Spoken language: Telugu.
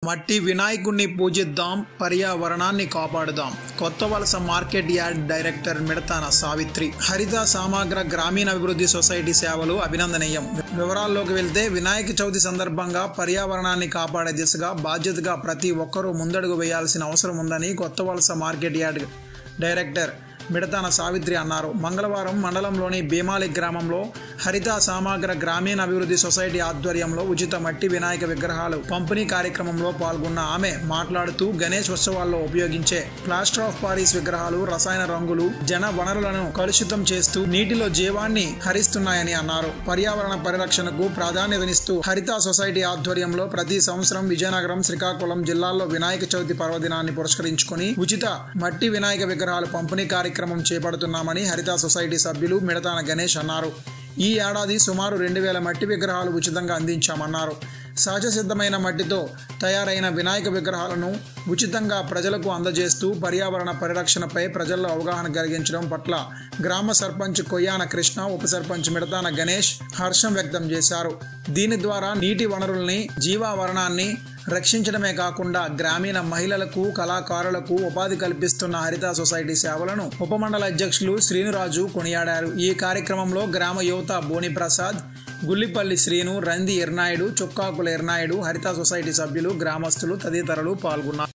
మట్టి వినాయకుడిని పూజిద్దాం, పర్యావరణాన్ని కాపాడుదాం. Kothavalasa market yard director Midatana Savitri. హరిత సమగ్ర గ్రామీణాభివృద్ధి సొసైటీ సేవలు అభినందనీయం. వివరాల్లోకి వెళ్తే, వినాయక చవితి సందర్భంగా పర్యావరణాన్ని కాపాడే దిశగా బాధ్యతగా ప్రతి ఒక్కరూ ముందడుగు వేయాల్సిన అవసరం ఉందని Kothavalasa market yard director Midatana Savitri అన్నారు. మంగళవారం మండలంలోని భీమాలి గ్రామంలో హరిత సమగ్ర గ్రామీణాభివృద్ధి సొసైటీ ఆధ్వర్యంలో ఉచిత మట్టి వినాయక విగ్రహాలు పంపిణీ కార్యక్రమంలో పాల్గొన్న ఆమె మాట్లాడుతూ, గణేష్ ఉత్సవాల్లో ఉపయోగించే ప్లాస్టర్ ఆఫ్ పారిస్ విగ్రహాలు రసాయన రంగులు జన వనరులను కలుషితం చేస్తూ నీటిలో జీవాన్ని హరిస్తున్నాయని అన్నారు. పర్యావరణ పరిరక్షణకు ప్రాధాన్యతనిస్తూ హరిత సొసైటీ ఆధ్వర్యంలో ప్రతి సంవత్సరం విజయనగరం, శ్రీకాకుళం జిల్లాల్లో వినాయక చవితి పర్వదినాన్ని పురస్కరించుకుని ఉచిత మట్టి వినాయక విగ్రహాలు పంపిణీ కార్యక్రమం చేపడుతున్నామని హరిత సొసైటీ సభ్యులు మిడతాన గణేష్ అన్నారు. ఈ ఏడాది సుమారు 2000 మట్టి విగ్రహాలు ఉచితంగా అందించామన్నారు. సహజ సిద్ధమైన మట్టితో తయారైన వినాయక విగ్రహాలను ఉచితంగా ప్రజలకు అందజేస్తూ పర్యావరణ పరిరక్షణపై ప్రజల్లో అవగాహన కలిగించడం పట్ల గ్రామ సర్పంచ్ కొయ్యాన కృష్ణ, ఉప సర్పంచ్ మిడతాన గణేష్ హర్షం వ్యక్తం చేశారు. దీని ద్వారా నీటి వనరుల్ని, జీవావరణాన్ని రక్షించడమే కాకుండా గ్రామీణ మహిళలకు, కళాకారులకు ఉపాధి కల్పిస్తున్న హరిత సొసైటీ సేవలను ఉపమండల అధ్యక్షులు శ్రీనురాజు కొనియాడారు. ఈ కార్యక్రమంలో గ్రామ యువత బోని ప్రసాద్, గుల్లిపల్లి శ్రీను, రంది ఎర్నాయుడు, చుక్కాకుల ఎర్నాయుడు, హరిత సొసైటీ సభ్యులు, గ్రామస్తులు తదితరులు పాల్గొన్నారు.